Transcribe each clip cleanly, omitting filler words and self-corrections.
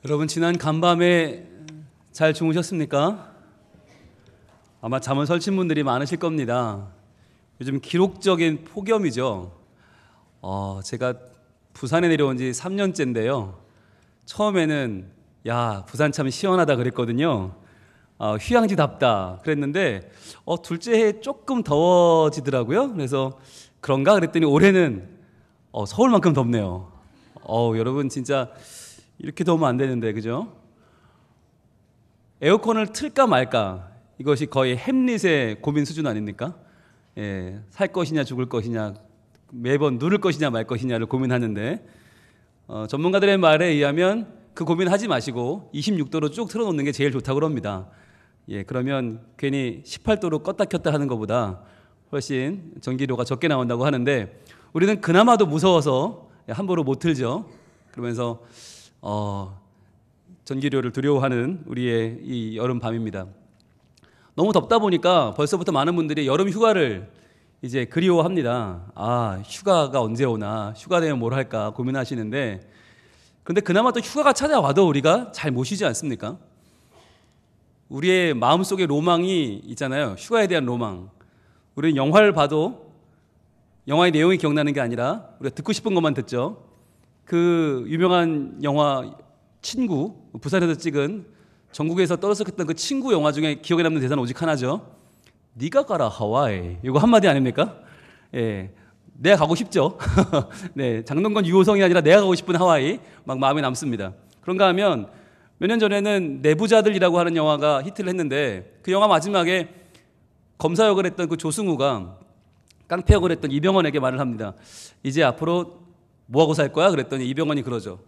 여러분 지난 간밤에 잘 주무셨습니까? 아마 잠을 설친 분들이 많으실 겁니다. 요즘 기록적인 폭염이죠. 제가 부산에 내려온 지 3년째인데요. 처음에는 야 부산 참 시원하다 그랬거든요. 휴양지답다 그랬는데 둘째 해 조금 더워지더라고요. 그래서 그런가 그랬더니 올해는 서울만큼 덥네요. 여러분 진짜 이렇게 더우면 안 되는데, 그죠? 에어컨을 틀까 말까, 이것이 거의 햄릿의 고민 수준 아닙니까? 살 것이냐 죽을 것이냐, 매번 누를 것이냐 말 것이냐를 고민하는데, 전문가들의 말에 의하면 그 고민하지 마시고 26도로 쭉 틀어놓는 게 제일 좋다고 합니다. 그러면 괜히 18도로 껐다 켰다 하는 것보다 훨씬 전기료가 적게 나온다고 하는데, 우리는 그나마도 무서워서 함부로 못 틀죠. 그러면서 전기료를 두려워하는 우리의 이 여름 밤입니다. 너무 덥다 보니까 벌써부터 많은 분들이 여름 휴가를 이제 그리워합니다. 휴가가 언제 오나, 휴가 되면 뭘 할까 고민하시는데, 그런데 그나마 또 휴가가 찾아와도 우리가 잘 못 쉬지 않습니까? 우리의 마음속에 로망이 있잖아요. 휴가에 대한 로망. 우리는 영화를 봐도 영화의 내용이 기억나는 게 아니라 우리가 듣고 싶은 것만 듣죠. 그 유명한 영화 친구, 부산에서 찍은, 전국에서 떠들썩했던 그 친구 영화 중에 기억에 남는 대사는 오직 하나죠. 네가 가라 하와이. 이거 한마디 아닙니까? 내가 가고 싶죠. 장동건 유호성이 아니라 내가 가고 싶은 하와이 막 마음에 남습니다. 그런가 하면 몇 년 전에는 내부자들이라고 하는 영화가 히트를 했는데, 그 영화 마지막에 검사 역을 했던 그 조승우가 깡패 역을 했던 이병헌에게 말을 합니다. 이제 앞으로 뭐하고 살 거야? 그랬더니 이병헌이 그러죠.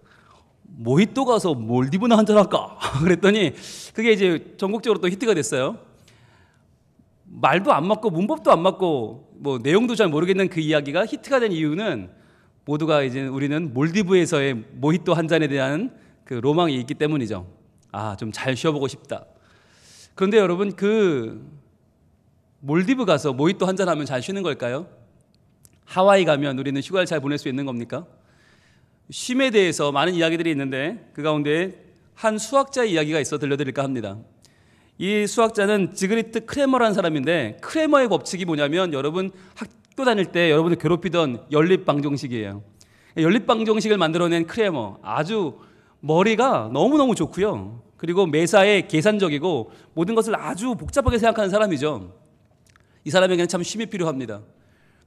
모히또 가서 몰디브나 한잔할까? 그랬더니 그게 이제 전국적으로 또 히트가 됐어요. 말도 안 맞고 문법도 안 맞고 뭐 내용도 잘 모르겠는 그 이야기가 히트가 된 이유는 모두가 이제 우리는 몰디브에서의 모히또 한 잔에 대한 그 로망이 있기 때문이죠. 좀 잘 쉬어보고 싶다. 그런데 여러분, 그 몰디브 가서 모히또 한 잔 하면 잘 쉬는 걸까요? 하와이 가면 우리는 휴가를 잘 보낼 수 있는 겁니까? 쉼에 대해서 많은 이야기들이 있는데 그 가운데 한 수학자의 이야기가 있어 들려드릴까 합니다. 이 수학자는 지그리트 크레머라는 사람인데, 크레머의 법칙이 뭐냐면 여러분 학교 다닐 때 여러분을 괴롭히던 연립방정식이에요. 연립방정식을 만들어낸 크레머, 아주 머리가 너무너무 좋고요. 그리고 매사에 계산적이고 모든 것을 아주 복잡하게 생각하는 사람이죠. 이 사람에게는 참 쉼이 필요합니다.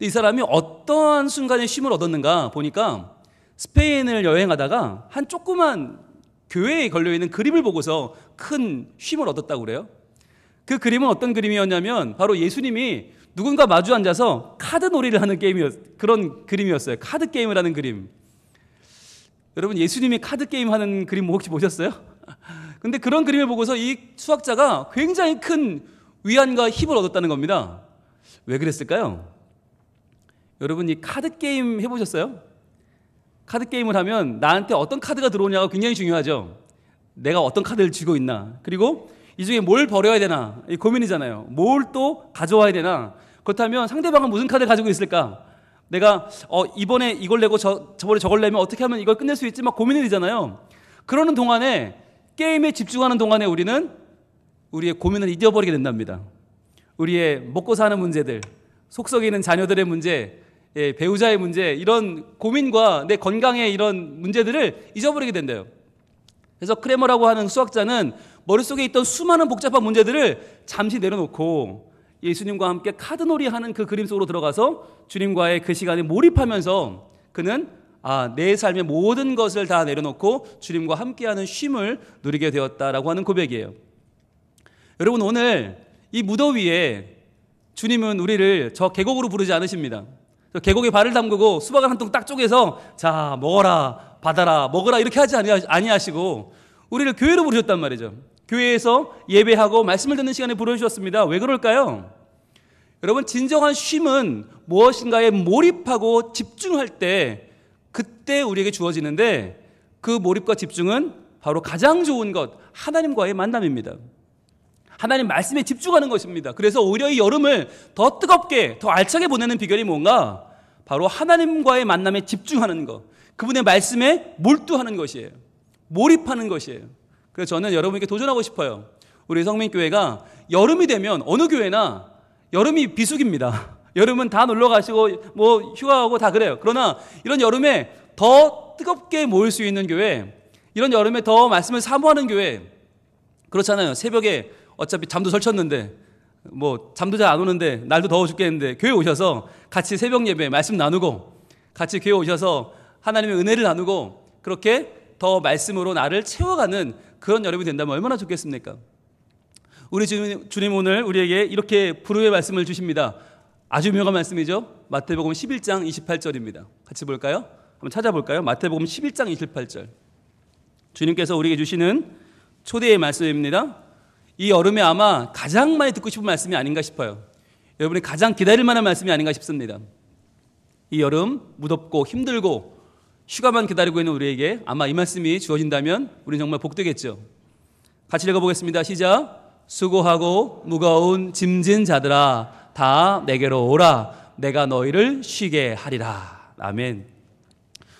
이 사람이 어떠한 순간에 쉼을 얻었는가 보니까 스페인을 여행하다가 한 조그만 교회에 걸려있는 그림을 보고서 큰 쉼을 얻었다고 그래요. 그 그림은 어떤 그림이었냐면 바로 예수님이 누군가 마주 앉아서 카드 놀이를 하는 그런 그림이었어요. 카드 게임을 하는 그림. 여러분, 예수님이 카드 게임 하는 그림 혹시 보셨어요? 근데 그런 그림을 보고서 이 수학자가 굉장히 큰 위안과 힘을 얻었다는 겁니다. 왜 그랬을까요? 여러분, 이 카드 게임 해보셨어요? 카드 게임을 하면 나한테 어떤 카드가 들어오냐가 굉장히 중요하죠. 내가 어떤 카드를 쥐고 있나, 그리고 이 중에 뭘 버려야 되나, 이 고민이잖아요. 뭘 또 가져와야 되나. 그렇다면 상대방은 무슨 카드를 가지고 있을까? 내가 이번에 이걸 내고 저번에 저걸 내면 어떻게 하면 이걸 끝낼 수 있지, 막 고민이 되잖아요. 그러는 동안에, 게임에 집중하는 동안에 우리는 우리의 고민을 잊어버리게 된답니다. 우리의 먹고 사는 문제들, 속 썩이는 자녀들의 문제, 배우자의 문제, 이런 고민과 내 건강의 이런 문제들을 잊어버리게 된대요. 그래서 크레머라고 하는 수학자는 머릿속에 있던 수많은 복잡한 문제들을 잠시 내려놓고 예수님과 함께 카드놀이 하는 그 그림 속으로 들어가서 주님과의 그 시간에 몰입하면서 그는 내 삶의 모든 것을 다 내려놓고 주님과 함께하는 쉼을 누리게 되었다라고 하는 고백이에요. 여러분, 오늘 이 무더위에 주님은 우리를 저 계곡으로 부르지 않으십니다. 계곡에 발을 담그고 수박을 한 통 딱 쪼개서 자 먹어라, 받아라, 먹어라 이렇게 하지 아니하시고 우리를 교회로 부르셨단 말이죠. 교회에서 예배하고 말씀을 듣는 시간에 부르셨습니다. 왜 그럴까요? 여러분, 진정한 쉼은 무엇인가에 몰입하고 집중할 때, 그때 우리에게 주어지는데, 그 몰입과 집중은 바로 가장 좋은 것, 하나님과의 만남입니다. 하나님 말씀에 집중하는 것입니다. 그래서 오히려 이 여름을 더 뜨겁게, 더 알차게 보내는 비결이 뭔가? 바로 하나님과의 만남에 집중하는 것, 그분의 말씀에 몰두하는 것이에요. 몰입하는 것이에요. 그래서 저는 여러분에게 도전하고 싶어요. 우리 성민교회가 여름이 되면 어느 교회나 여름이 비수기입니다. 여름은 다 놀러 가시고 뭐 휴가하고 다 그래요. 그러나 이런 여름에 더 뜨겁게 모일 수 있는 교회, 이런 여름에 더 말씀을 사모하는 교회, 그렇잖아요. 새벽에 어차피 잠도 설쳤는데 뭐 잠도 잘 안 오는데 날도 더워 죽겠는데 교회 오셔서 같이 새벽 예배 말씀 나누고 같이 교회 오셔서 하나님의 은혜를 나누고 그렇게 더 말씀으로 나를 채워가는 그런 여름이 된다면 얼마나 좋겠습니까? 우리 주님 오늘 우리에게 이렇게 불후의 말씀을 주십니다. 아주 유명한 말씀이죠. 마태복음 11장 28절입니다. 같이 볼까요? 한번 찾아볼까요? 마태복음 11장 28절. 주님께서 우리에게 주시는 초대의 말씀입니다. 이 여름에 아마 가장 많이 듣고 싶은 말씀이 아닌가 싶어요. 여러분이 가장 기다릴 만한 말씀이 아닌가 싶습니다. 이 여름 무덥고 힘들고 휴가만 기다리고 있는 우리에게 아마 이 말씀이 주어진다면 우리는 정말 복되겠죠. 같이 읽어보겠습니다. 시작. 수고하고 무거운 짐진 자들아 다 내게로 오라. 내가 너희를 쉬게 하리라. 아멘.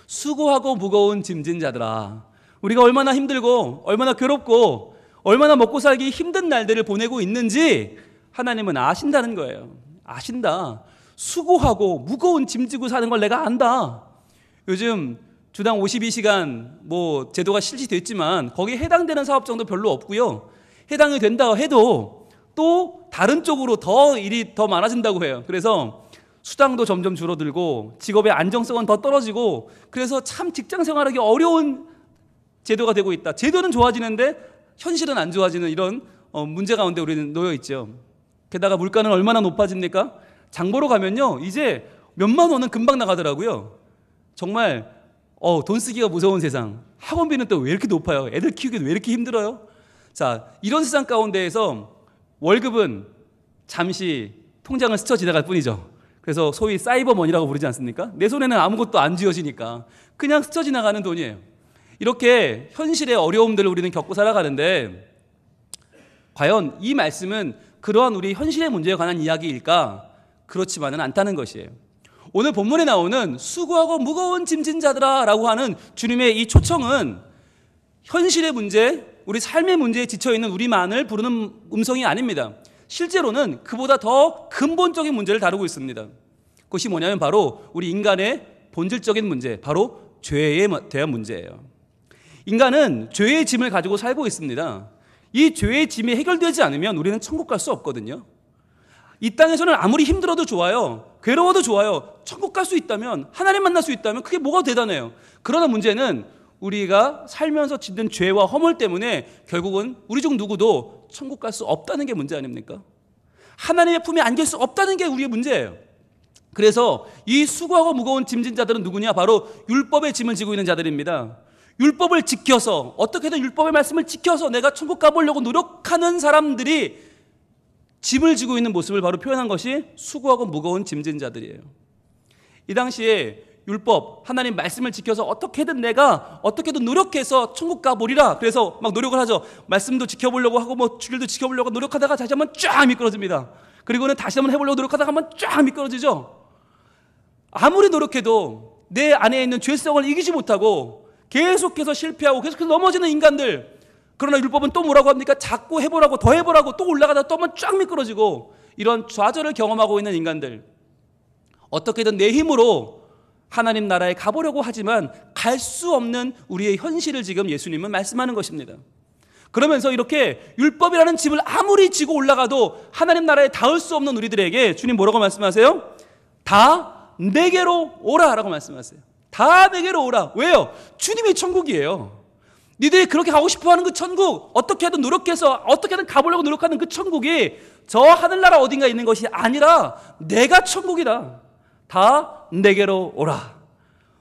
수고하고 무거운 짐진 자들아, 우리가 얼마나 힘들고 얼마나 괴롭고 얼마나 먹고 살기 힘든 날들을 보내고 있는지 하나님은 아신다는 거예요. 아신다. 수고하고 무거운 짐 지고 사는 걸 내가 안다. 요즘 주당 52시간 뭐 제도가 실시됐지만 거기에 해당되는 사업장도 별로 없고요. 해당이 된다 해도 또 다른 쪽으로 더 일이 더 많아진다고 해요. 그래서 수당도 점점 줄어들고 직업의 안정성은 더 떨어지고 그래서 참 직장 생활하기 어려운 제도가 되고 있다. 제도는 좋아지는데 현실은 안 좋아지는 이런 문제 가운데 우리는 놓여 있죠. 게다가 물가는 얼마나 높아집니까? 장 보러 가면요 이제 몇만 원은 금방 나가더라고요. 정말 돈 쓰기가 무서운 세상. 학원비는 또 왜 이렇게 높아요? 애들 키우기도 왜 이렇게 힘들어요? 자, 이런 세상 가운데에서 월급은 잠시 통장을 스쳐 지나갈 뿐이죠. 그래서 소위 사이버머니라고 부르지 않습니까? 내 손에는 아무것도 안 쥐어지니까 그냥 스쳐 지나가는 돈이에요. 이렇게 현실의 어려움들을 우리는 겪고 살아가는데 과연 이 말씀은 그러한 우리 현실의 문제에 관한 이야기일까? 그렇지만은 않다는 것이에요. 오늘 본문에 나오는 수고하고 무거운 짐진 자들아 라고 하는 주님의 이 초청은 현실의 문제, 우리 삶의 문제에 지쳐있는 우리만을 부르는 음성이 아닙니다. 실제로는 그보다 더 근본적인 문제를 다루고 있습니다. 그것이 뭐냐면 바로 우리 인간의 본질적인 문제, 바로 죄에 대한 문제예요. 인간은 죄의 짐을 가지고 살고 있습니다. 이 죄의 짐이 해결되지 않으면 우리는 천국 갈 수 없거든요. 이 땅에서는 아무리 힘들어도 좋아요, 괴로워도 좋아요, 천국 갈 수 있다면, 하나님 만날 수 있다면 그게 뭐가 대단해요. 그러나 문제는 우리가 살면서 짓는 죄와 허물 때문에 결국은 우리 중 누구도 천국 갈 수 없다는 게 문제 아닙니까? 하나님의 품에 안길 수 없다는 게 우리의 문제예요. 그래서 이 수고하고 무거운 짐진 자들은 누구냐? 바로 율법의 짐을 지고 있는 자들입니다. 율법을 지켜서, 어떻게든 율법의 말씀을 지켜서 내가 천국 가보려고 노력하는 사람들이 짐을 지고 있는 모습을 바로 표현한 것이 수고하고 무거운 짐진 자들이에요. 이 당시에 율법, 하나님 말씀을 지켜서 어떻게든 내가 어떻게든 노력해서 천국 가보리라. 그래서 막 노력을 하죠. 말씀도 지켜보려고 하고 뭐 주일도 지켜보려고 노력하다가 다시 한번 쫙 미끄러집니다. 그리고는 다시 한번 해보려고 노력하다가 한번 쫙 미끄러지죠. 아무리 노력해도 내 안에 있는 죄성을 이기지 못하고 계속해서 실패하고 계속해서 넘어지는 인간들. 그러나 율법은 또 뭐라고 합니까? 자꾸 해보라고, 더 해보라고, 또 올라가다 또 한번 쫙 미끄러지고 이런 좌절을 경험하고 있는 인간들. 어떻게든 내 힘으로 하나님 나라에 가보려고 하지만 갈 수 없는 우리의 현실을 지금 예수님은 말씀하는 것입니다. 그러면서 이렇게 율법이라는 짐을 아무리 지고 올라가도 하나님 나라에 닿을 수 없는 우리들에게 주님 뭐라고 말씀하세요? 다 내게로 오라 라고 말씀하세요. 다 내게로 오라. 왜요? 주님이 천국이에요. 니들이 그렇게 가고 싶어하는 그 천국, 어떻게든 노력해서 어떻게든 가보려고 노력하는 그 천국이 저 하늘나라 어딘가에 있는 것이 아니라 내가 천국이다. 다 내게로 오라.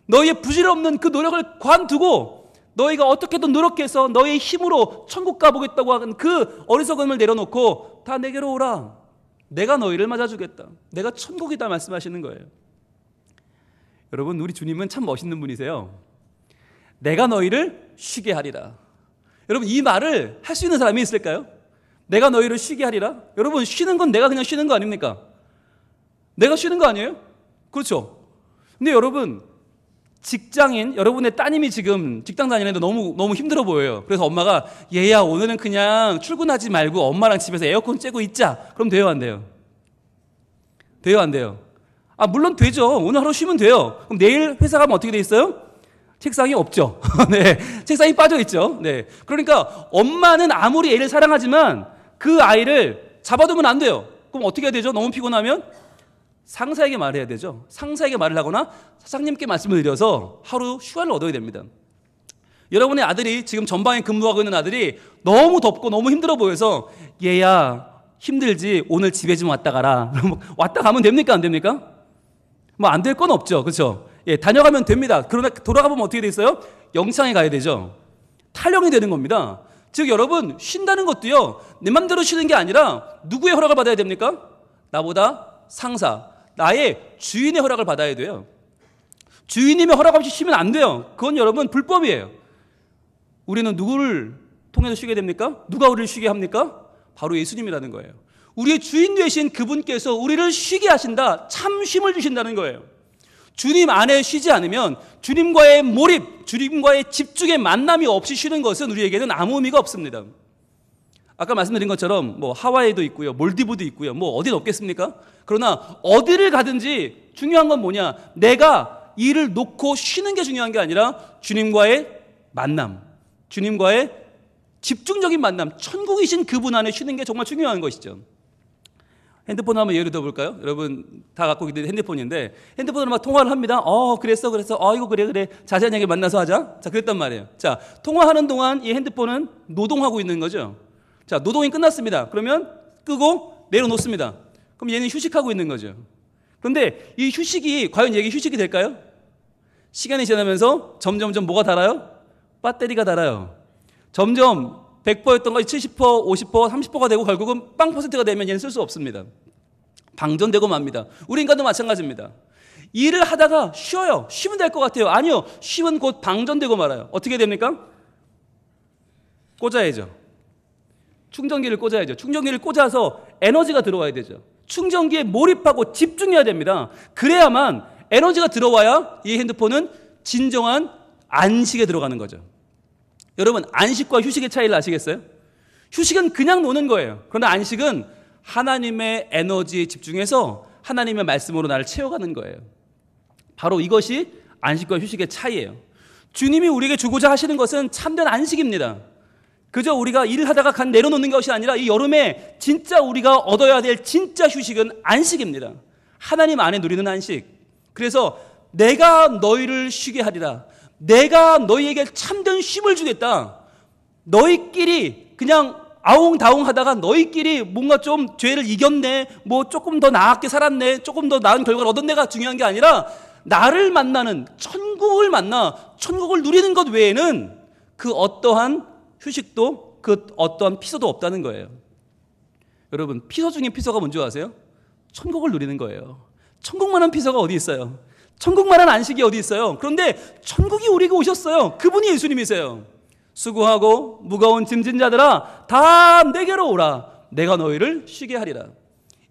너희의 부질없는 그 노력을 관두고 너희가 어떻게든 노력해서 너희의 힘으로 천국 가보겠다고 하는 그 어리석음을 내려놓고 다 내게로 오라. 내가 너희를 맞아주겠다. 내가 천국이다 말씀하시는 거예요. 여러분, 우리 주님은 참 멋있는 분이세요. 내가 너희를 쉬게 하리라. 여러분, 이 말을 할 수 있는 사람이 있을까요? 내가 너희를 쉬게 하리라. 여러분, 쉬는 건 내가 그냥 쉬는 거 아닙니까? 내가 쉬는 거 아니에요? 그렇죠. 근데 여러분, 직장인, 여러분의 따님이 지금 직장 다니는데 너무 힘들어 보여요. 그래서 엄마가 얘야 오늘은 그냥 출근하지 말고 엄마랑 집에서 에어컨 쬐고 있자. 그럼 돼요, 안 돼요? 돼요, 안 돼요? 물론 되죠. 오늘 하루 쉬면 돼요. 그럼 내일 회사 가면 어떻게 돼 있어요? 책상이 없죠. 네, 책상이 빠져 있죠. 네, 그러니까 엄마는 아무리 애를 사랑하지만 그 아이를 잡아두면 안 돼요. 그럼 어떻게 해야 되죠? 너무 피곤하면 상사에게 말해야 되죠. 상사에게 말을 하거나 사장님께 말씀을 드려서 하루 휴가를 얻어야 됩니다. 여러분의 아들이 지금 전방에 근무하고 있는 아들이 너무 덥고 너무 힘들어 보여서 얘야 힘들지 오늘 집에 좀 왔다 가라. 왔다 가면 됩니까, 안 됩니까? 뭐 안 될 건 없죠, 그렇죠? 예, 다녀가면 됩니다. 그러나 돌아가보면 어떻게 돼 있어요? 영창에 가야 되죠. 탈영이 되는 겁니다. 즉 여러분 쉰다는 것도요 내 맘대로 쉬는 게 아니라 누구의 허락을 받아야 됩니까? 나보다 상사, 나의 주인의 허락을 받아야 돼요. 주인님의 허락 없이 쉬면 안 돼요. 그건 여러분 불법이에요. 우리는 누구를 통해서 쉬게 됩니까? 누가 우리를 쉬게 합니까? 바로 예수님이라는 거예요. 우리의 주인 되신 그분께서 우리를 쉬게 하신다. 참 쉼을 주신다는 거예요. 주님 안에 쉬지 않으면 주님과의 몰입, 주님과의 집중의 만남이 없이 쉬는 것은 우리에게는 아무 의미가 없습니다. 아까 말씀드린 것처럼 뭐 하와이도 있고요, 몰디브도 있고요, 뭐 어디는 없겠습니까? 그러나 어디를 가든지 중요한 건 뭐냐? 내가 일을 놓고 쉬는 게 중요한 게 아니라 주님과의 만남, 주님과의 집중적인 만남, 천국이신 그분 안에 쉬는 게 정말 중요한 것이죠. 핸드폰 한번 예를 들어볼까요? 여러분 다 갖고 있는 핸드폰인데 핸드폰으로 막 통화를 합니다. 그랬어. 이거 그래. 자세한 얘기 만나서 하자. 자, 그랬단 말이에요. 자, 통화하는 동안 이 핸드폰은 노동하고 있는 거죠. 자, 노동이 끝났습니다. 그러면 끄고 내려놓습니다. 그럼 얘는 휴식하고 있는 거죠. 그런데 이 휴식이 과연 얘기 휴식이 될까요? 시간이 지나면서 점점 뭐가 닳아요? 배터리가 닳아요. 점점 100%였던 것이 70%, 50%, 30%가 되고 결국은 0%가 되면 얘는 쓸 수 없습니다. 방전되고 맙니다. 우리 인간도 마찬가지입니다. 일을 하다가 쉬어요. 쉬면 될 것 같아요. 아니요. 쉬면 곧 방전되고 말아요. 어떻게 됩니까? 꽂아야죠. 충전기를 꽂아야죠. 충전기를 꽂아서 에너지가 들어와야 되죠. 충전기에 몰입하고 집중해야 됩니다. 그래야만 에너지가 들어와야 이 핸드폰은 진정한 안식에 들어가는 거죠. 여러분 안식과 휴식의 차이를 아시겠어요? 휴식은 그냥 노는 거예요. 그러나 안식은 하나님의 에너지에 집중해서 하나님의 말씀으로 나를 채워가는 거예요. 바로 이것이 안식과 휴식의 차이예요. 주님이 우리에게 주고자 하시는 것은 참된 안식입니다. 그저 우리가 일을 하다가 내려놓는 것이 아니라 이 여름에 진짜 우리가 얻어야 될 진짜 휴식은 안식입니다. 하나님 안에 누리는 안식. 그래서 내가 너희를 쉬게 하리라. 내가 너희에게 참된 쉼을 주겠다. 너희끼리 그냥 아웅다웅 하다가 너희끼리 뭔가 좀 죄를 이겼네, 뭐 조금 더 나았게 살았네, 조금 더 나은 결과를 얻은 내가 중요한 게 아니라 나를 만나는 천국을 만나 천국을 누리는 것 외에는 그 어떠한 휴식도 그 어떠한 피서도 없다는 거예요. 여러분 피서 중에 피서가 뭔지 아세요? 천국을 누리는 거예요. 천국만한 피서가 어디 있어요? 천국만한 안식이 어디 있어요? 그런데 천국이 우리에게 오셨어요. 그분이 예수님이세요. 수고하고 무거운 짐진 자들아 다 내게로 오라. 내가 너희를 쉬게 하리라.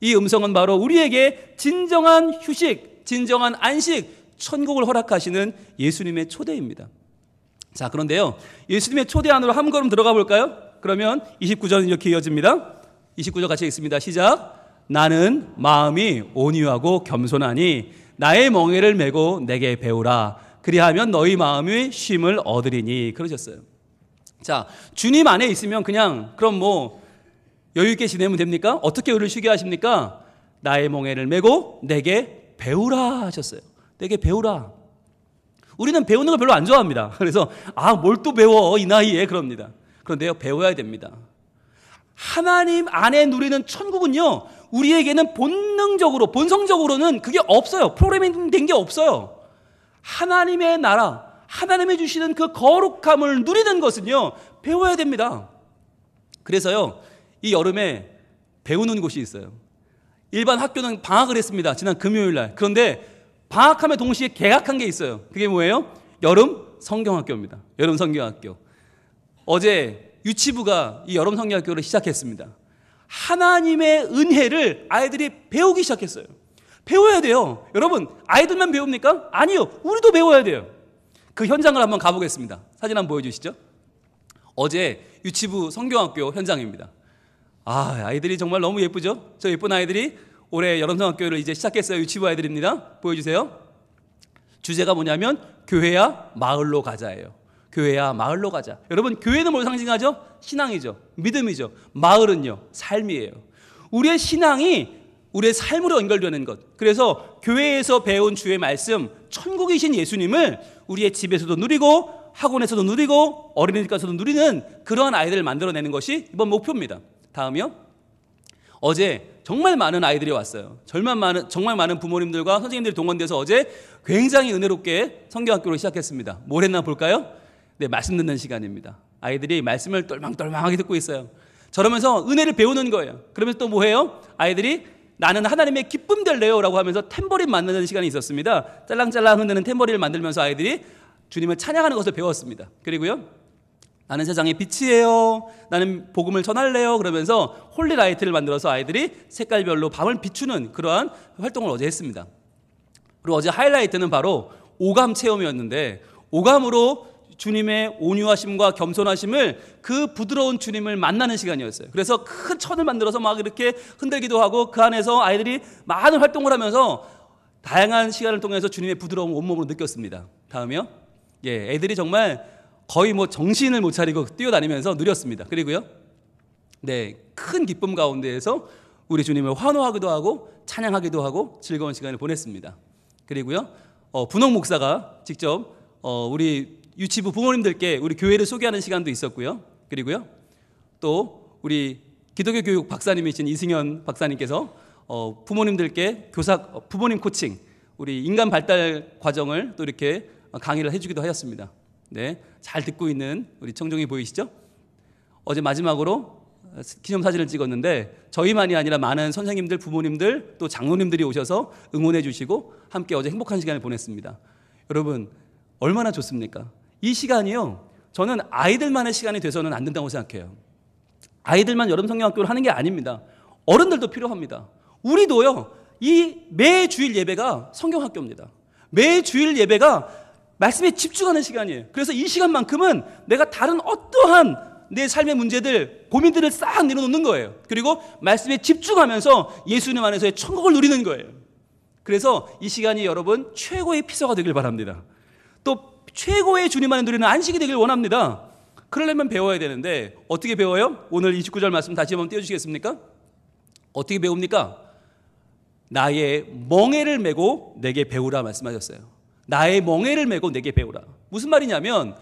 이 음성은 바로 우리에게 진정한 휴식, 진정한 안식, 천국을 허락하시는 예수님의 초대입니다. 자, 그런데요, 예수님의 초대 안으로 한 걸음 들어가 볼까요? 그러면 29절은 이렇게 이어집니다. 29절 같이 읽습니다. 시작. 나는 마음이 온유하고 겸손하니 나의 멍에를 메고 내게 배우라. 그리하면 너희 마음의 쉼을 얻으리니. 그러셨어요. 자, 주님 안에 있으면 그냥 그럼 뭐 여유 있게 지내면 됩니까? 어떻게 우리를 쉬게 하십니까? 나의 멍에를 메고 내게 배우라 하셨어요. 내게 배우라. 우리는 배우는 걸 별로 안 좋아합니다. 그래서 뭘 또 배워 이 나이에 그럽니다. 그런데요, 배워야 됩니다. 하나님 안에 누리는 천국은요, 우리에게는 본능적으로, 본성적으로는 그게 없어요. 프로그래밍 된 게 없어요. 하나님의 나라, 하나님이 주시는 그 거룩함을 누리는 것은요, 배워야 됩니다. 그래서요, 이 여름에 배우는 곳이 있어요. 일반 학교는 방학을 했습니다. 지난 금요일 날. 그런데 방학함에 동시에 개학한 게 있어요. 그게 뭐예요? 여름 성경학교입니다. 여름 성경학교. 어제 유치부가 이 여름 성경학교를 시작했습니다. 하나님의 은혜를 아이들이 배우기 시작했어요. 배워야 돼요. 여러분, 아이들만 배웁니까? 아니요. 우리도 배워야 돼요. 그 현장을 한번 가보겠습니다. 사진 한번 보여주시죠. 어제 유치부 성경학교 현장입니다. 아이들이 정말 너무 예쁘죠? 저 예쁜 아이들이 올해 여름성학교를 이제 시작했어요. 유치부 아이들입니다. 보여주세요. 주제가 뭐냐면 교회야 마을로 가자예요. 교회야 마을로 가자. 여러분, 교회는 뭘 상징하죠? 신앙이죠. 믿음이죠. 마을은요, 삶이에요. 우리의 신앙이 우리의 삶으로 연결되는 것. 그래서 교회에서 배운 주의 말씀, 천국이신 예수님을 우리의 집에서도 누리고 학원에서도 누리고 어린이집가서도 누리는 그러한 아이들을 만들어내는 것이 이번 목표입니다. 다음이요. 어제 정말 많은 아이들이 왔어요. 정말 많은 부모님들과 선생님들이 동원돼서 어제 굉장히 은혜롭게 성경학교를 시작했습니다. 뭘 했나 볼까요? 네, 말씀 듣는 시간입니다. 아이들이 말씀을 똘망똘망하게 듣고 있어요. 저러면서 은혜를 배우는 거예요. 그러면서 또 뭐해요? 아이들이 나는 하나님의 기쁨 될래요 라고 하면서 탬버린 만드는 시간이 있었습니다. 짤랑짤랑 흔드는 탬버린을 만들면서 아이들이 주님을 찬양하는 것을 배웠습니다. 그리고요, 나는 세상의 빛이에요, 나는 복음을 전할래요 그러면서 홀리라이트를 만들어서 아이들이 색깔별로 밤을 비추는 그러한 활동을 어제 했습니다. 그리고 어제 하이라이트는 바로 오감 체험이었는데, 오감으로 주님의 온유하심과 겸손하심을, 그 부드러운 주님을 만나는 시간이었어요. 그래서 큰 천을 만들어서 막 이렇게 흔들기도 하고 그 안에서 아이들이 많은 활동을 하면서 다양한 시간을 통해서 주님의 부드러운 온몸으로 느꼈습니다. 다음이요. 애들이 정말 거의 정신을 못 차리고 뛰어다니면서 누렸습니다. 그리고요, 큰 기쁨 가운데에서 우리 주님을 환호하기도 하고 찬양하기도 하고 즐거운 시간을 보냈습니다. 그리고요, 분홍 목사가 직접 우리 유치부 부모님들께 우리 교회를 소개하는 시간도 있었고요. 그리고요, 또 우리 기독교 교육 박사님이신 이승현 박사님께서 부모님들께 부모님 코칭, 우리 인간 발달 과정을 또 이렇게 강의를 해주기도 하였습니다. 네, 잘 듣고 있는 우리 청중이 보이시죠? 어제 마지막으로 기념사진을 찍었는데 저희만이 아니라 많은 선생님들, 부모님들, 또 장로님들이 오셔서 응원해 주시고 함께 어제 행복한 시간을 보냈습니다. 여러분, 얼마나 좋습니까? 이 시간이요, 저는 아이들만의 시간이 돼서는 안 된다고 생각해요. 아이들만 여름성경학교를 하는 게 아닙니다. 어른들도 필요합니다. 우리도요, 이 매 주일 예배가 성경학교입니다. 매 주일 예배가 말씀에 집중하는 시간이에요. 그래서 이 시간만큼은 내가 다른 어떠한 내 삶의 문제들, 고민들을 싹 내려놓는 거예요. 그리고 말씀에 집중하면서 예수님 안에서의 천국을 누리는 거예요. 그래서 이 시간이 여러분 최고의 피서가 되길 바랍니다. 또 최고의 주님 안에 누리는 안식이 되길 원합니다. 그러려면 배워야 되는데 어떻게 배워요? 오늘 29절 말씀 다시 한번 띄워주시겠습니까? 어떻게 배웁니까? 나의 멍에를 메고 내게 배우라 말씀하셨어요. 나의 멍에를 메고 내게 배우라. 무슨 말이냐면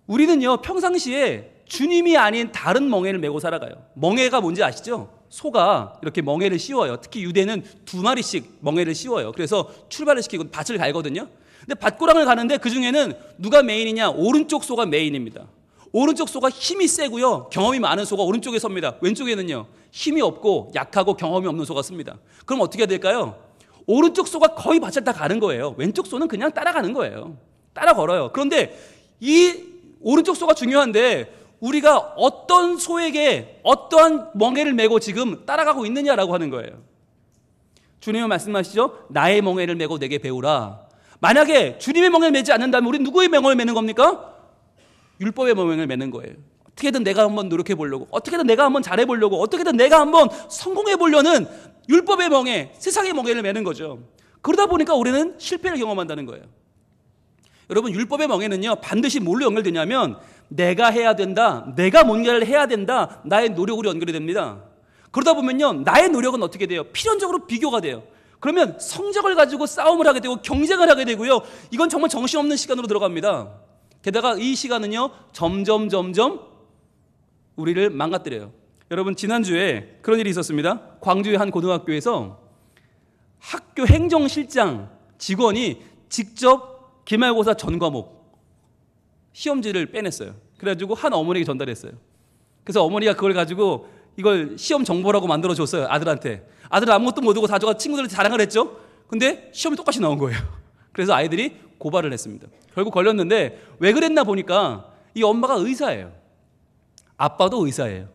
우리는요, 평상시에 주님이 아닌 다른 멍에를 메고 살아가요. 멍에가 뭔지 아시죠? 소가 이렇게 멍에를 씌워요. 특히 유대는 2마리씩 멍에를 씌워요. 그래서 출발을 시키고 밭을 갈거든요. 근데 밭고랑을 가는데 그 중에는 누가 메인이냐? 오른쪽 소가 메인입니다. 오른쪽 소가 힘이 세고요, 경험이 많은 소가 오른쪽에 섭니다. 왼쪽에는요, 힘이 없고 약하고 경험이 없는 소가 씁니다. 그럼 어떻게 해야 될까요? 오른쪽 소가 거의 밭을 다 가는 거예요. 왼쪽 소는 그냥 따라가는 거예요. 따라 걸어요. 그런데 이 오른쪽 소가 중요한데 우리가 어떤 소에게 어떠한 멍에를 메고 지금 따라가고 있느냐라고 하는 거예요. 주님은 말씀하시죠? 나의 멍에를 메고 내게 배우라. 만약에 주님의 멍에를 메지 않는다면 우리는 누구의 멍에를 메는 겁니까? 율법의 멍에를 메는 거예요. 어떻게든 내가 한번 노력해 보려고, 어떻게든 내가 한번 잘해 보려고, 어떻게든 내가 한번 성공해 보려는 율법의 멍에, 세상의 멍에를 메는 거죠. 그러다 보니까 우리는 실패를 경험한다는 거예요. 여러분, 율법의 멍에는요, 반드시 뭘로 연결되냐면 내가 해야 된다, 내가 뭔가를 해야 된다, 나의 노력으로 연결이 됩니다. 그러다 보면요, 나의 노력은 어떻게 돼요? 필연적으로 비교가 돼요. 그러면 성적을 가지고 싸움을 하게 되고 경쟁을 하게 되고요, 이건 정말 정신없는 시간으로 들어갑니다. 게다가 이 시간은요, 점점 우리를 망가뜨려요. 여러분, 지난주에 그런 일이 있었습니다. 광주의 한 고등학교에서 학교 행정실장 직원이 직접 기말고사 전 과목 시험지를 빼냈어요. 그래가지고 한 어머니에게 전달했어요. 그래서 어머니가 그걸 가지고 이걸 시험 정보라고 만들어줬어요, 아들한테. 아들은 아무것도 모르고 다 저가 친구들한테 자랑을 했죠. 근데 시험이 똑같이 나온 거예요. 그래서 아이들이 고발을 했습니다. 결국 걸렸는데 왜 그랬나 보니까 이 엄마가 의사예요. 아빠도 의사예요.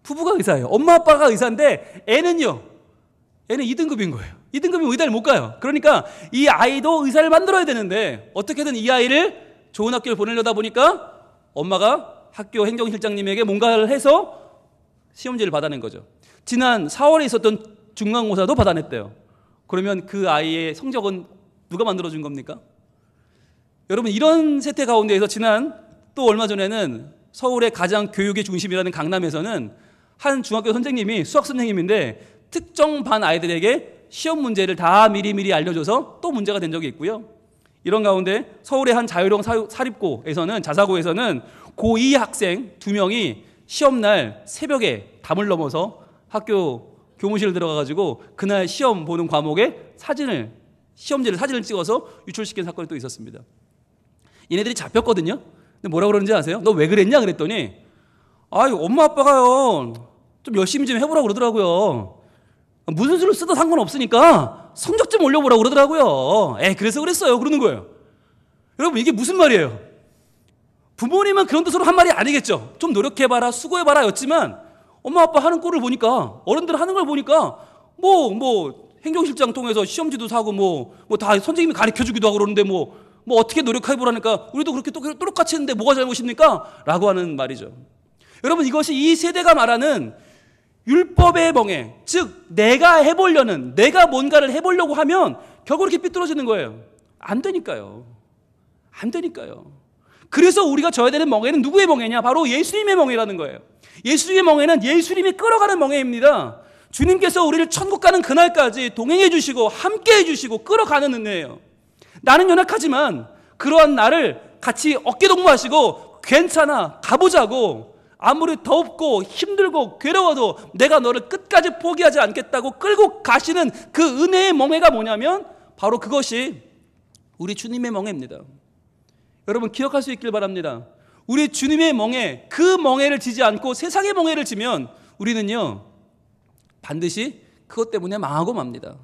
부부가 의사예요. 엄마 아빠가 의사인데 애는 2등급인 거예요. 2등급이면 의대를 못 가요. 그러니까 이 아이도 의사를 만들어야 되는데 어떻게든 이 아이를 좋은 학교를 보내려다 보니까 엄마가 학교 행정실장님에게 뭔가를 해서 시험지를 받아낸 거죠. 지난 4월에 있었던 중간고사도 받아냈대요. 그러면 그 아이의 성적은 누가 만들어준 겁니까? 여러분, 이런 세태 가운데에서 지난 또 얼마 전에는 서울의 가장 교육의 중심이라는 강남에서는 한 중학교 선생님이, 수학 선생님인데 특정 반 아이들에게 시험 문제를 다 미리미리 알려줘서 또 문제가 된 적이 있고요. 이런 가운데 서울의 한 자유형 사립고에서는, 자사고에서는 고2 학생 2명이 시험날 새벽에 담을 넘어서 학교 교무실을 들어가가지고 그날 시험 보는 과목에 시험지를 사진을 찍어서 유출시킨 사건이 또 있었습니다. 얘네들이 잡혔거든요. 근데 뭐라고 그러는지 아세요? 너 왜 그랬냐 그랬더니, 엄마 아빠가요 좀 열심히 좀 해보라고 그러더라고요. 무슨 수를 써도 상관없으니까 성적 좀 올려보라고 그러더라고요. 그래서 그랬어요. 그러는 거예요. 여러분, 이게 무슨 말이에요? 부모님은 그런 뜻으로 한 말이 아니겠죠. 좀 노력해봐라, 수고해봐라 였지만 엄마 아빠 하는 꼴을 보니까, 어른들 하는 걸 보니까 행정실장 통해서 시험지도 사고 다 선생님이 가르쳐주기도 하고 그러는데 어떻게 노력해보라니까 우리도 그렇게 똑같이 했는데 뭐가 잘못입니까? 라고 하는 말이죠. 여러분, 이것이 이 세대가 말하는 율법의 멍에, 즉 내가 뭔가를 해보려고 하면 결국 이렇게 삐뚤어지는 거예요. 안 되니까요. 그래서 우리가 져야 되는 멍에는 누구의 멍에냐? 바로 예수님의 멍에라는 거예요. 예수님의 멍에는 예수님이 끌어가는 멍에입니다. 주님께서 우리를 천국 가는 그날까지 동행해 주시고 함께 해 주시고 끌어가는 은혜예요. 나는 연약하지만 그러한 나를 같이 어깨동무하시고 괜찮아, 가보자고, 아무리 덥고 힘들고 괴로워도 내가 너를 끝까지 포기하지 않겠다고 끌고 가시는 그 은혜의 멍에가 뭐냐면 바로 그것이 우리 주님의 멍에입니다. 여러분, 기억할 수 있길 바랍니다. 우리 주님의 멍에, 그 멍에를 지지 않고 세상의 멍에를 지면 우리는요 반드시 그것 때문에 망하고 맙니다.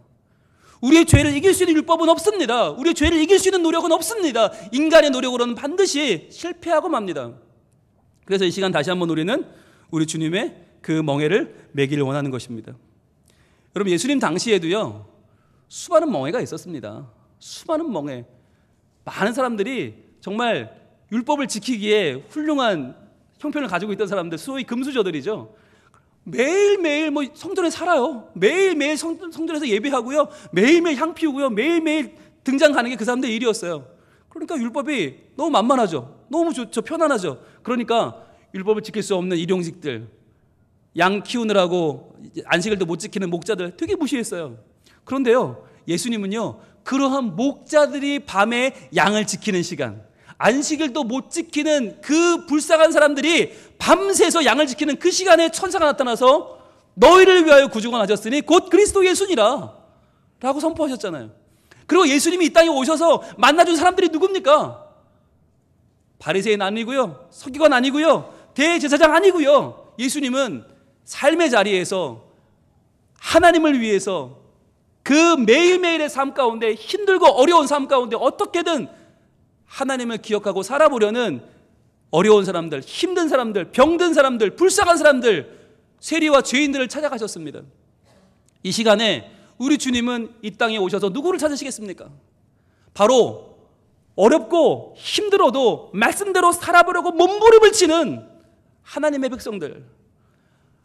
우리의 죄를 이길 수 있는 율법은 없습니다. 우리의 죄를 이길 수 있는 노력은 없습니다. 인간의 노력으로는 반드시 실패하고 맙니다. 그래서 이 시간 다시 한번 우리는 우리 주님의 그 멍에를 매기를 원하는 것입니다. 여러분, 예수님 당시에도요 수많은 멍에가 있었습니다. 수많은 멍에. 많은 사람들이 정말 율법을 지키기에 훌륭한 형편을 가지고 있던 사람들, 소위 금수저들이죠. 매일매일 성전에 살아요. 매일매일 성전에서 예배하고요. 매일매일 향 피우고요. 매일매일 등장 가는 게 그 사람들의 일이었어요. 그러니까 율법이 너무 만만하죠. 너무 좋죠. 편안하죠. 그러니까 율법을 지킬 수 없는 일용직들, 양 키우느라고 안식일도 못 지키는 목자들 되게 무시했어요. 그런데요, 예수님은요 그러한 목자들이 밤에 양을 지키는 시간, 안식일도 못 지키는 그 불쌍한 사람들이 밤새서 양을 지키는 그 시간에 천사가 나타나서 너희를 위하여 구주가 나셨으니 곧 그리스도 예수니라 라고 선포하셨잖아요. 그리고 예수님이 이 땅에 오셔서 만나준 사람들이 누굽니까? 바리새인 아니고요, 서기관 아니고요, 대제사장 아니고요. 예수님은 삶의 자리에서 하나님을 위해서 그 매일매일의 삶 가운데, 힘들고 어려운 삶 가운데 어떻게든 하나님을 기억하고 살아보려는 어려운 사람들, 힘든 사람들, 병든 사람들, 불쌍한 사람들, 세리와 죄인들을 찾아가셨습니다. 이 시간에 우리 주님은 이 땅에 오셔서 누구를 찾으시겠습니까? 바로 어렵고 힘들어도 말씀대로 살아보려고 몸부림을 치는 하나님의 백성들.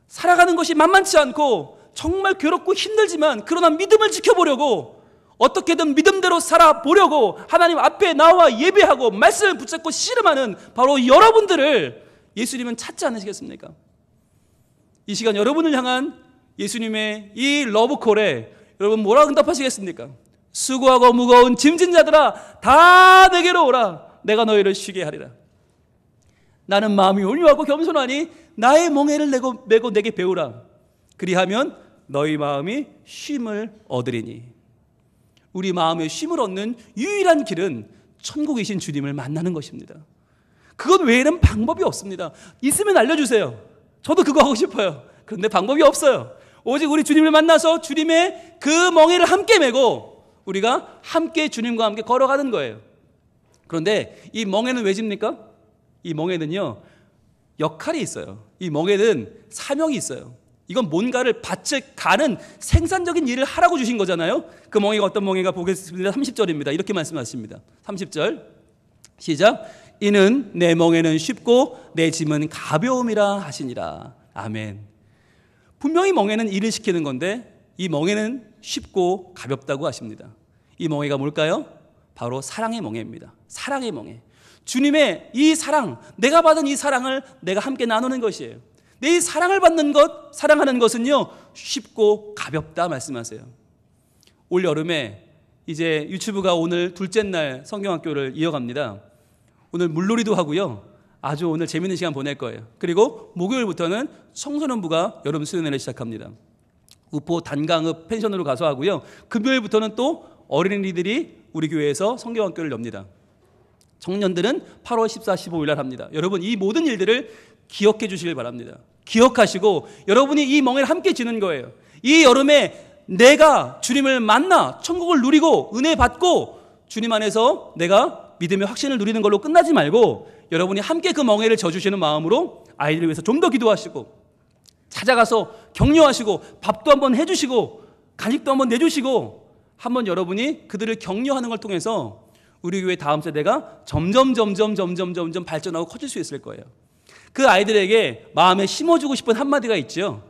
살아가는 것이 만만치 않고 정말 괴롭고 힘들지만 그러나 믿음을 지켜보려고, 어떻게든 믿음대로 살아보려고 하나님 앞에 나와 예배하고 말씀을 붙잡고 씨름하는 바로 여러분들을 예수님은 찾지 않으시겠습니까? 이 시간 여러분을 향한 예수님의 이 러브콜에 여러분 뭐라고 응답하시겠습니까? 수고하고 무거운 짐진 자들아 다 내게로 오라, 내가 너희를 쉬게 하리라. 나는 마음이 온유하고 겸손하니 나의 멍에를 메고 내게 배우라. 그리하면 너희 마음이 쉼을 얻으리니. 우리 마음에 쉼을 얻는 유일한 길은 천국이신 주님을 만나는 것입니다. 그것 외에는 방법이 없습니다. 있으면 알려주세요. 저도 그거 하고 싶어요. 그런데 방법이 없어요. 오직 우리 주님을 만나서 주님의 그 멍에를 함께 메고 우리가 함께 주님과 함께 걸어가는 거예요. 그런데 이 멍에는 왜 집니까? 이 멍에는요 역할이 있어요. 이 멍에는 사명이 있어요. 이건 뭔가를 밭을 가는 생산적인 일을 하라고 주신 거잖아요. 그 멍에가 어떤 멍에가 보겠습니다. 30절입니다. 이렇게 말씀하십니다. 30절 시작. 이는 내 멍에는 쉽고 내 짐은 가벼움이라 하시니라. 아멘. 분명히 멍에는 일을 시키는 건데 이 멍에는 쉽고 가볍다고 하십니다. 이 멍에가 뭘까요? 바로 사랑의 멍에입니다. 사랑의 멍에. 주님의 이 사랑, 내가 받은 이 사랑을 내가 함께 나누는 것이에요. 내 이 사랑을 받는 것, 사랑하는 것은요, 쉽고 가볍다 말씀하세요. 올 여름에 이제 유치부가 오늘 둘째 날 성경학교를 이어갑니다. 오늘 물놀이도 하고요. 아주 오늘 재밌는 시간 보낼 거예요. 그리고 목요일부터는 청소년부가 여름 수련회를 시작합니다. 우포 단강읍 펜션으로 가서 하고요. 금요일부터는 또 어린이들이 우리 교회에서 성경학교를 엽니다. 청년들은 8월 14, 15일 날 합니다. 여러분 이 모든 일들을 기억해 주시길 바랍니다. 기억하시고 여러분이 이 멍에를 함께 지는 거예요. 이 여름에 내가 주님을 만나 천국을 누리고 은혜 받고 주님 안에서 내가 믿음의 확신을 누리는 걸로 끝나지 말고 여러분이 함께 그 멍에를 져주시는 마음으로 아이들을 위해서 좀 더 기도하시고 찾아가서 격려하시고 밥도 한번 해주시고 간식도 한번 내주시고 한번 여러분이 그들을 격려하는 걸 통해서 우리 교회 다음 세대가 점점 발전하고 커질 수 있을 거예요. 그 아이들에게 마음에 심어주고 싶은 한마디가 있죠.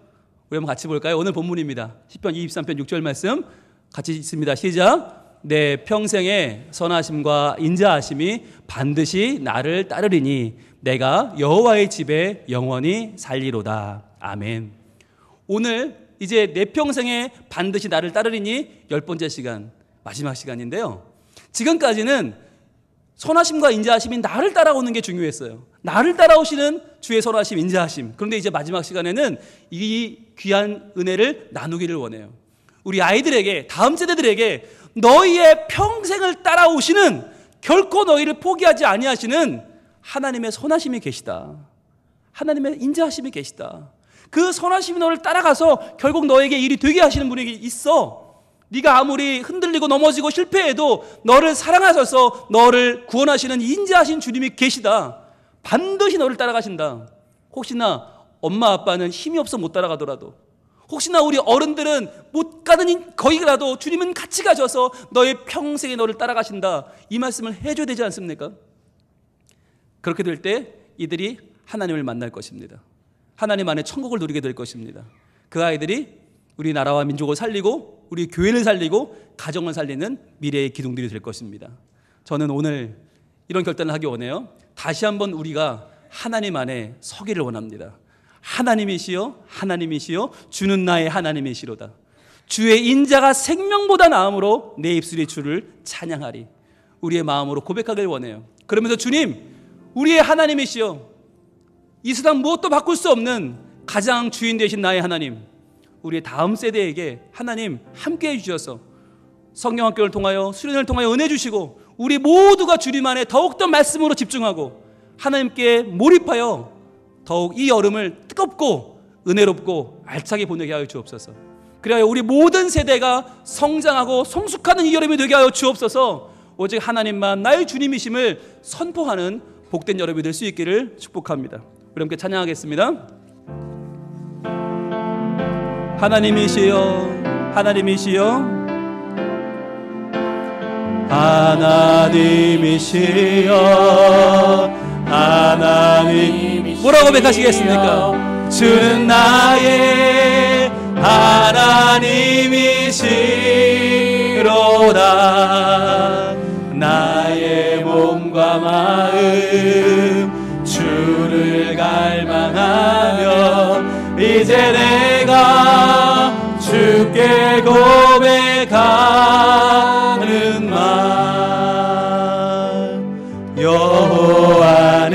우리 한번 같이 볼까요? 오늘 본문입니다. 시편 23편 6절 말씀 같이 읽습니다. 시작. 내 평생의 선하심과 인자하심이 반드시 나를 따르리니 내가 여호와의 집에 영원히 살리로다. 아멘. 오늘 이제 내 평생에 반드시 나를 따르리니 10번째 시간, 마지막 시간인데요. 지금까지는 선하심과 인자하심이 나를 따라오는 게 중요했어요. 나를 따라오시는 주의 선하심, 인자하심. 그런데 이제 마지막 시간에는 이 귀한 은혜를 나누기를 원해요. 우리 아이들에게, 다음 세대들에게 너희의 평생을 따라오시는, 결코 너희를 포기하지 아니하시는 하나님의 선하심이 계시다. 하나님의 인자하심이 계시다. 그 선하심이 너를 따라가서 결국 너에게 일이 되게 하시는 분이 있어. 네가 아무리 흔들리고 넘어지고 실패해도 너를 사랑하셔서 너를 구원하시는 인자하신 주님이 계시다. 반드시 너를 따라가신다. 혹시나 엄마 아빠는 힘이 없어 못 따라가더라도, 혹시나 우리 어른들은 못 가는 거기라도 주님은 같이 가셔서 너의 평생에 너를 따라가신다. 이 말씀을 해줘야 되지 않습니까? 그렇게 될 때 이들이 하나님을 만날 것입니다. 하나님 안에 천국을 누리게 될 것입니다. 그 아이들이 우리나라와 민족을 살리고 우리 교회를 살리고 가정을 살리는 미래의 기둥들이 될 것입니다. 저는 오늘 이런 결단을 하기 원해요. 다시 한번 우리가 하나님 안에 서기를 원합니다. 하나님이시여 하나님이시여 주는 나의 하나님이시로다. 주의 인자가 생명보다 나음으로 내 입술이 주를 찬양하리. 우리의 마음으로 고백하길 원해요. 그러면서 주님, 우리의 하나님이시여, 이 세상 무엇도 바꿀 수 없는 가장 주인 되신 나의 하나님, 우리의 다음 세대에게 하나님 함께 해주셔서 성경학교를 통하여 수련을 통하여 은혜 주시고 우리 모두가 주님 안에 더욱더 말씀으로 집중하고 하나님께 몰입하여 더욱 이 여름을 뜨겁고 은혜롭고 알차게 보내게 하여 주옵소서. 그래야 우리 모든 세대가 성장하고 성숙하는 이 여름이 되게 하여 주옵소서. 오직 하나님만 나의 주님이심을 선포하는 복된 여름이 될 수 있기를 축복합니다. 우리 함께 찬양하겠습니다. 하나님이시여 하나님이시여 하나님이시여 하나님, 뭐라고 고백하시겠습니까? 주는 나의 하나님이시로다. 나의 몸과 마음 주를 갈망하며 이제 내가 주께 고백하는 말, 여호와는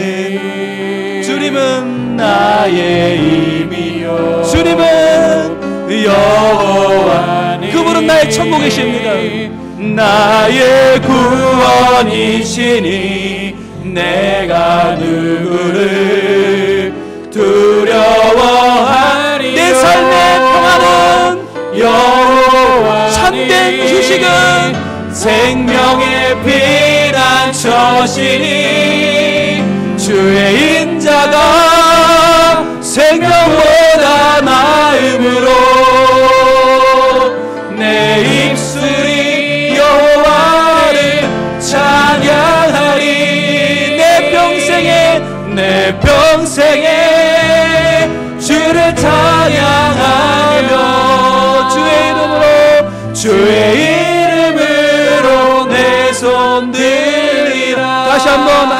주님은 나의 힘이요, 주님은 여호와는 그분은 나의 천국이십니다. 나의 구원이시니 내가 누구를 두려워하리. 내 삶의 평안은 여호와니, 참된 휴식은 생명의 피난처시니 주의 인자가 생명보다 나음으로 내 입술이 여호와를 찬양하리. 주를 찬양하며 주의 이름으로 내 손 들리라. 다시 한번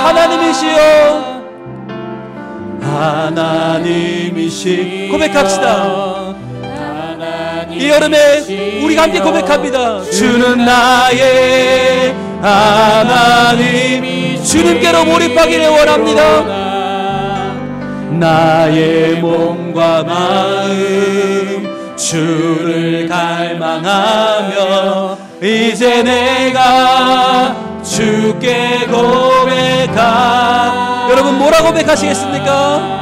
하나님이시 고백합시다. 이 여름에 우리가 함께 고백합니다. 주는 나의 하나님, 주님께로 몰입하기를 원합니다. 나의 몸과 마음 주를 갈망하며 이제 내가 주께 여러분 뭐라 고백하시겠습니까?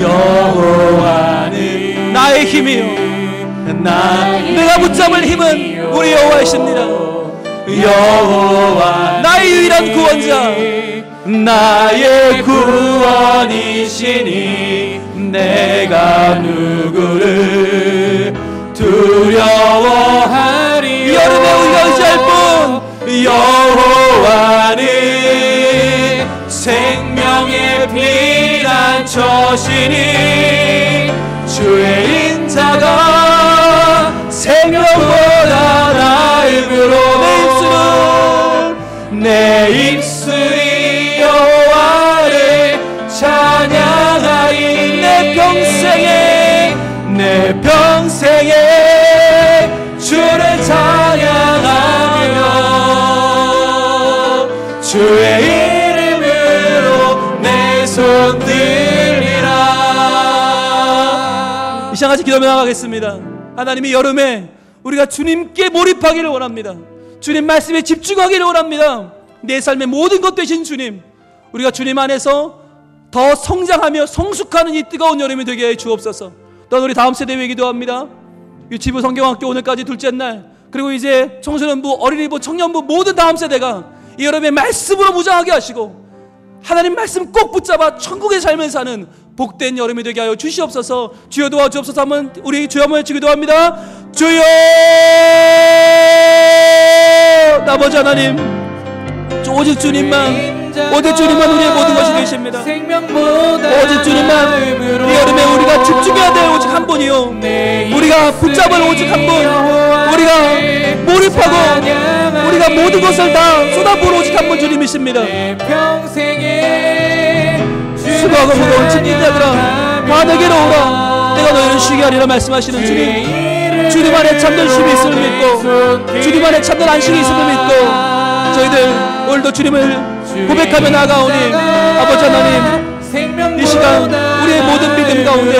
여호와는 나의 힘이요 내가 붙잡을 힘은 우리 여호와이십니다. 여호와 나의 유일한 구원자, 나의 구원이시니 내가 누구를 두려워하리. 이 여름에 우리가 의지할 분 여호와는 생명의 피난처시니 주의 인자가 생명보다 나음으로 내 입술이 여호와를 찬양하리. 내 평생에 주를 찬양하며 주의 이름으로 내 손 들리라. 이 시간 같이 기도하며 나가겠습니다. 하나님이 여름에 우리가 주님께 몰입하기를 원합니다. 주님 말씀에 집중하기를 원합니다. 내 삶의 모든 것 되신 주님, 우리가 주님 안에서 더 성장하며 성숙하는 이 뜨거운 여름이 되게 해 주옵소서. 또한 우리 다음 세대 위해 기도합니다. 유치부 성경학교 오늘까지 둘째 날, 그리고 이제 청소년부, 어린이부, 청년부 모든 다음 세대가 이 여름에 말씀으로 무장하게 하시고 하나님 말씀 꼭 붙잡아 천국의 삶을 사는 복된 여름이 되게 하여 주시옵소서. 주여 도와주옵소서. 한번 우리 주여 한번 외치기도 합니다. 주여! 아버지 하나님, 오직 주님만 우리의 모든 것이 되십니다. 오직 주님만 이 여름에 우리가 집중해야 될 오직 한 분이요, 우리가 붙잡을 오직 한 분, 우리가 몰입하고 우리가 모든 것을 다 쏟아부을 오직 한 분 주님이십니다. 수고하고 무거운 짐진 자들아 다 내게로 오라, 내가 너희를 쉬게 하리라 말씀하시는 주님, 주님 안에 참된 쉼이 있음을 믿고 주님 안에 참된 안식이 있음을 믿고 저희들 오늘도 주님을 고백하며 나아가오니 아버지 하나님, 이 시간 우리의 모든 믿음 가운데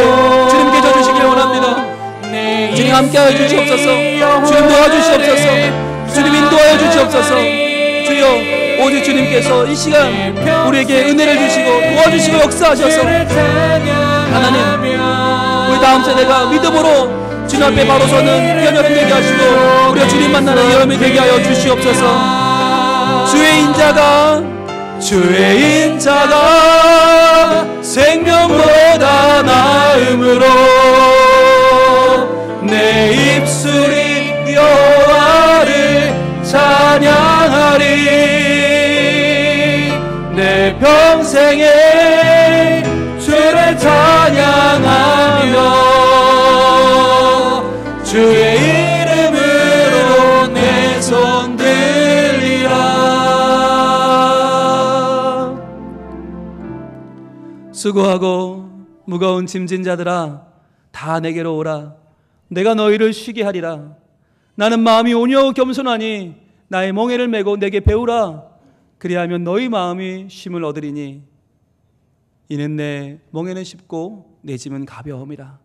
주님께 져주시길 원합니다. 주님 함께하여 주시옵소서. 주님 도와주시옵소서. 주님 인도하여 주시옵소서. 주여, 오직 주님께서 이 시간 우리에게 은혜를 주시고 도와주시고 역사하셔서 하나님, 우리 다음 세대가 믿음으로 주님 앞에 바로 서는 귀한 여름 되게 하시고 우리가 주님 만나는 여름이 되게 하여 주시옵소서. 주의 인자가 생명보다 나음으로 내 입술이 여호와를 찬양하리. 내 평생에 주를 찬양하며 주의 이름으로 내 손 들리라. 수고하고 무거운 짐진 자들아 다 내게로 오라, 내가 너희를 쉬게 하리라. 나는 마음이 온유하고 겸손하니 나의 멍에를 메고 내게 배우라. 그리하면 너희 마음이 쉼을 얻으리니 이는 내 멍에는 쉽고 내 짐은 가벼움이라.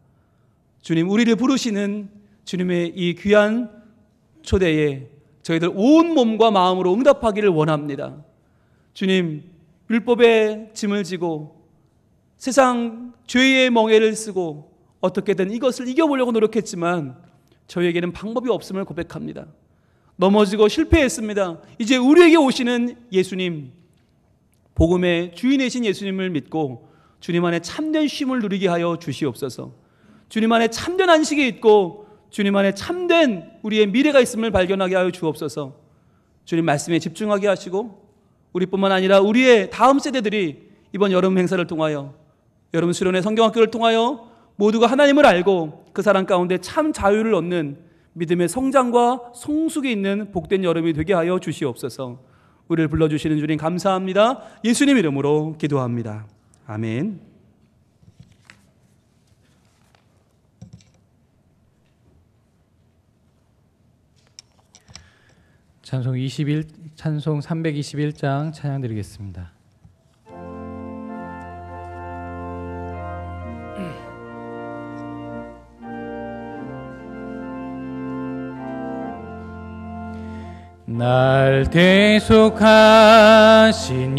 주님, 우리를 부르시는 주님의 이 귀한 초대에 저희들 온 몸과 마음으로 응답하기를 원합니다. 주님, 율법의 짐을 지고 세상 죄의 멍에를 쓰고 어떻게든 이것을 이겨보려고 노력했지만 저희에게는 방법이 없음을 고백합니다. 넘어지고 실패했습니다. 이제 우리에게 오시는 예수님, 복음의 주인이신 예수님을 믿고 주님 안에 참된 쉼을 누리게 하여 주시옵소서. 주님 안에 참된 안식이 있고 주님 안에 참된 우리의 미래가 있음을 발견하게 하여 주옵소서. 주님 말씀에 집중하게 하시고 우리뿐만 아니라 우리의 다음 세대들이 이번 여름 행사를 통하여 여러분 수련회 성경학교를 통하여 모두가 하나님을 알고 그 사랑 가운데 참 자유를 얻는 믿음의 성장과 성숙이 있는 복된 여름이 되게 하여 주시옵소서. 우리를 불러주시는 주님 감사합니다. 예수님 이름으로 기도합니다. 아멘. 찬송 321장 찬양 드리겠습니다. 날 대속하신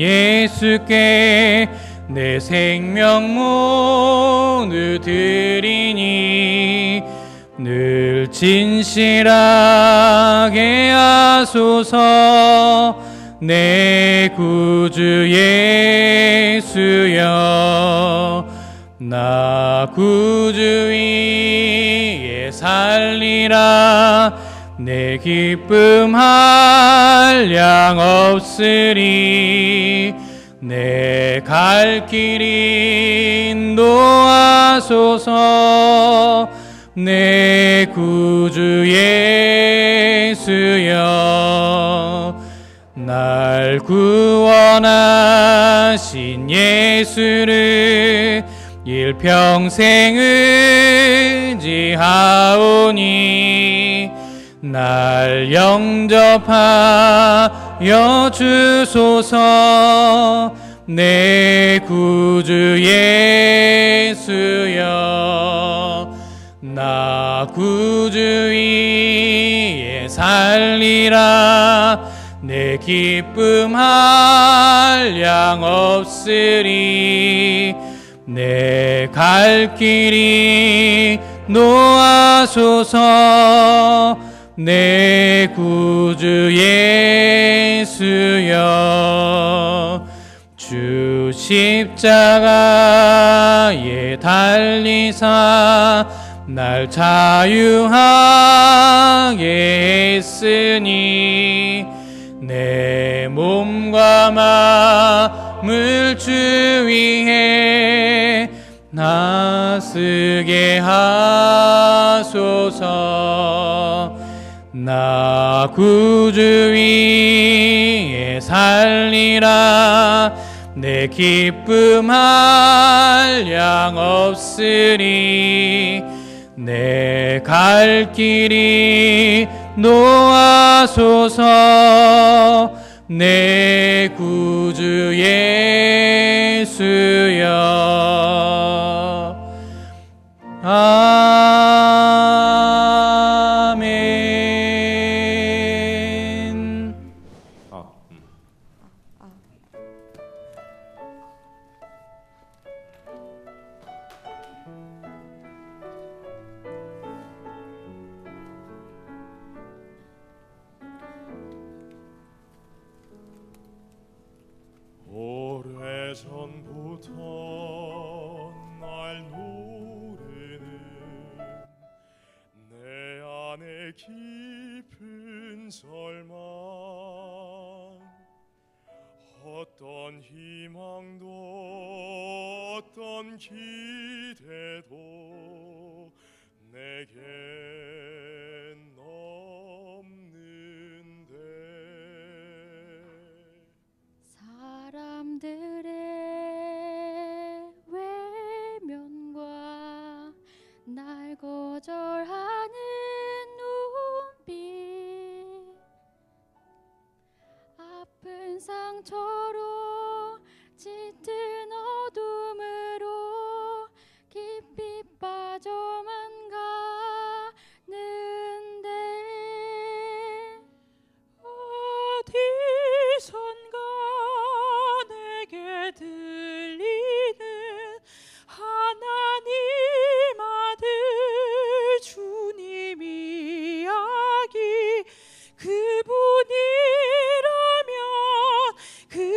예수께 내 생명 모두 드리니 늘 진실하게 하소서. 내 구주 예수여, 나 구주 위에 살리라. 내 기쁨 한량 없으리. 내 갈 길 인도하소서. 내 구주 예수여, 날 구원하신 예수를 일평생 의지하오니 날 영접하여 주소서. 내 구주 예수여, 나 구주 위에 살리라. 내 기쁨 한량 없으리. 내 갈 길이 노하소서. 내 구주 예수여, 주 십자가에 달리사 날 자유하게 했으니 내 몸과 마음을 주 위해 나쓰게 하소서. 나 구주 위에 살리라. 내 기쁨 한량 없으리. 내 갈 길이 노하소서. 내 구주 예수여. 아멘. 오래전부터 날 노르는 내 안에 깊은 절망, 어떤 희망도 어떤 기대도 내겐 없는데 사람들의 외면과 날 거절하는 눈빛, 아픈 상처로 짙은 어둠으로 깊이 빠져만 가는데 어디선가 내게 들리는 하나님 아들 주님 이야기, 그분이라면 그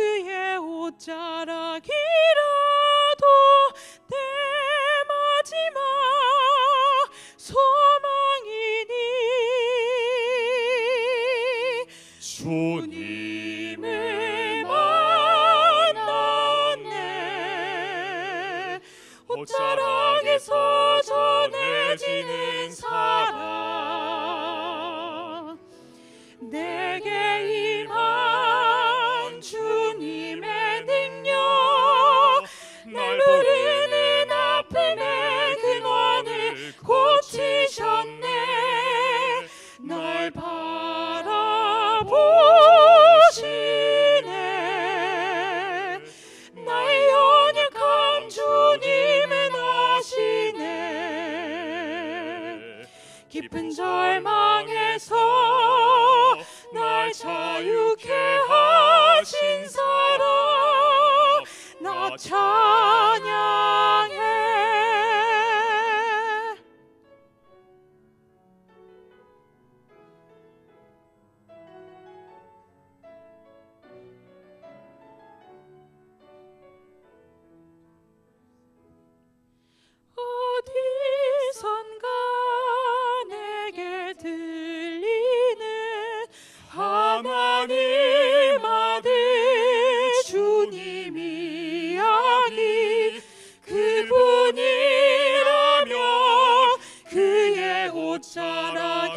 옷자락에서 전해지는 사랑 내게 임한 주님의 능력 날 부르는 아픔의 근원을 고치셨네 날 바라보시네 나의 연약한 주님은 아시네 깊은 절망에서 날 자유케 하신 사랑 나 찬양해 어디선가 내게 들리는 하나님 아들 주님 이야기 그분이라면 그의 옷자락이라도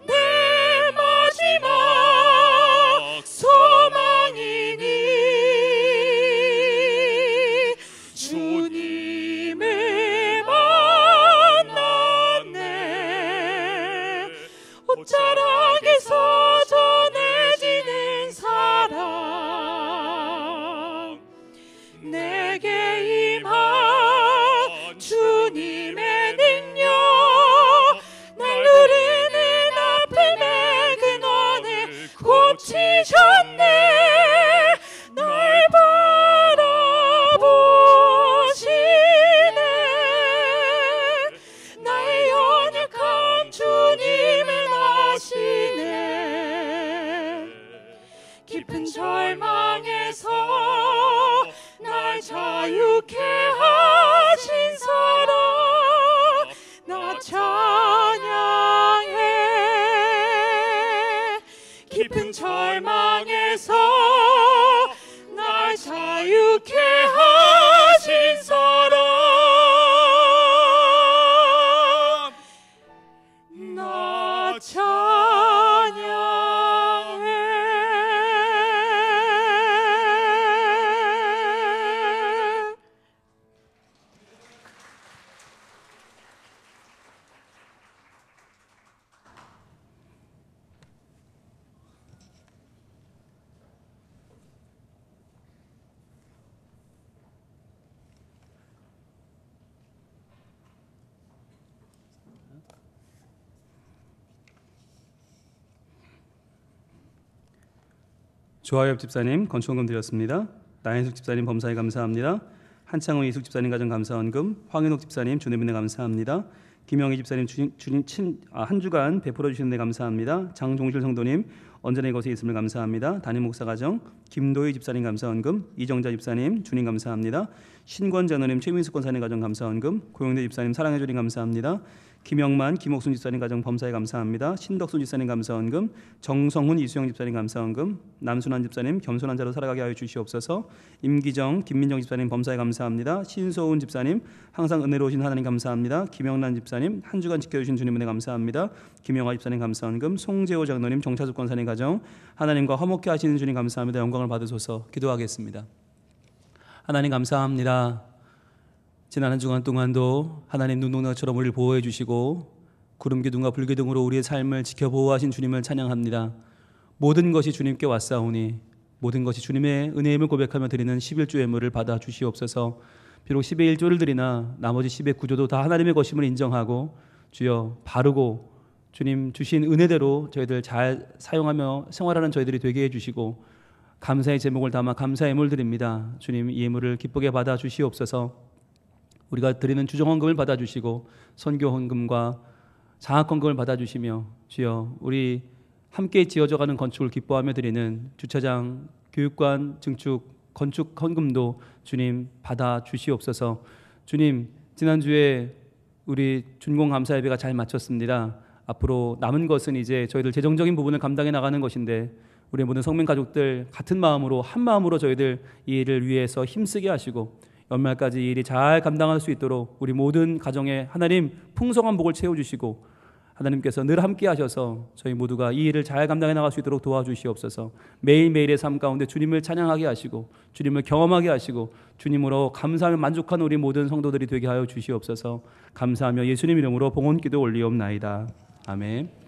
내 마지막 소망이니 주님을 만났네 옷자락에서 전해지는 사랑 내게 임한 주님의 능력 날 누르는 아픔의 근원을 고치셨네 날 바라보시네 나의 연약한 주님은 아시네 깊은 절망에서 날 자유케 하신 사랑 나 찬양해 깊은 절망에서 날 자유케 하신 사랑 나 찬양해 조하엽 집사님 건축원금 드렸습니다. 나인숙 집사님 범사에 감사합니다. 한창훈 이숙 집사님 가정 감사원금, 황인옥 집사님 주님은혜 감사합니다. 김영희 집사님 한 주간 베풀어 주시는 데 감사합니다. 장종실 성도님 언제나 이곳에 있음을 감사합니다. 담임 목사 가정 김도희 집사님 감사원금, 이정자 집사님 주님 감사합니다. 신권 장로님 최민숙 권사님 가정 감사원금, 고영대 집사님 사랑해 주님 감사합니다. 김영만 김옥순 집사님 가정 범사에 감사합니다. 신덕순 집사님 감사원금, 정성훈 이수영 집사님 감사원금, 남순환 집사님 겸손한 자로 살아가게 하여 주시옵소서. 임기정 김민정 집사님 범사에 감사합니다. 신소훈 집사님 항상 은혜로우신 하나님 감사합니다. 김영란 집사님 한 주간 지켜주신 주님 은혜 감사합니다. 김영화 집사님 감사원금, 송재호 장로님 정차숙 권사님 가정 하나님과 화목케 하시는 주님 감사합니다. 영광을 받으소서. 기도하겠습니다. 하나님 감사합니다. 지난 한 주간 동안도 하나님 눈동자처럼 우리를 보호해 주시고 구름기둥과 불기둥으로 우리의 삶을 지켜보호하신 주님을 찬양합니다. 모든 것이 주님께 왔사오니 모든 것이 주님의 은혜임을 고백하며 드리는 11조 예물을 받아 주시옵소서. 비록 10의 1조를 드리나 나머지 10의 9조도 다 하나님의 것임을 인정하고 주여 바르고 주님 주신 은혜대로 저희들 잘 사용하며 생활하는 저희들이 되게 해주시고 감사의 제목을 담아 감사의 예물 드립니다. 주님 이 예물을 기쁘게 받아 주시옵소서. 우리가 드리는 주정헌금을 받아주시고 선교헌금과 장학헌금을 받아주시며 주여 우리 함께 지어져가는 건축을 기뻐하며 드리는 주차장, 교육관, 증축, 건축 헌금도 주님 받아주시옵소서. 주님 지난주에 우리 준공감사 예배가 잘 마쳤습니다. 앞으로 남은 것은 이제 저희들 재정적인 부분을 감당해 나가는 것인데 우리 모든 성민 가족들 같은 마음으로 한 마음으로 저희들 이 일을 위해서 힘쓰게 하시고 연말까지 이 일이 잘 감당할 수 있도록 우리 모든 가정에 하나님 풍성한 복을 채워주시고 하나님께서 늘 함께 하셔서 저희 모두가 이 일을 잘 감당해 나갈 수 있도록 도와주시옵소서. 매일매일의 삶 가운데 주님을 찬양하게 하시고 주님을 경험하게 하시고 주님으로 감사하며 만족하는 우리 모든 성도들이 되게 하여 주시옵소서. 감사하며 예수님 이름으로 봉헌기도 올리옵나이다. 아멘.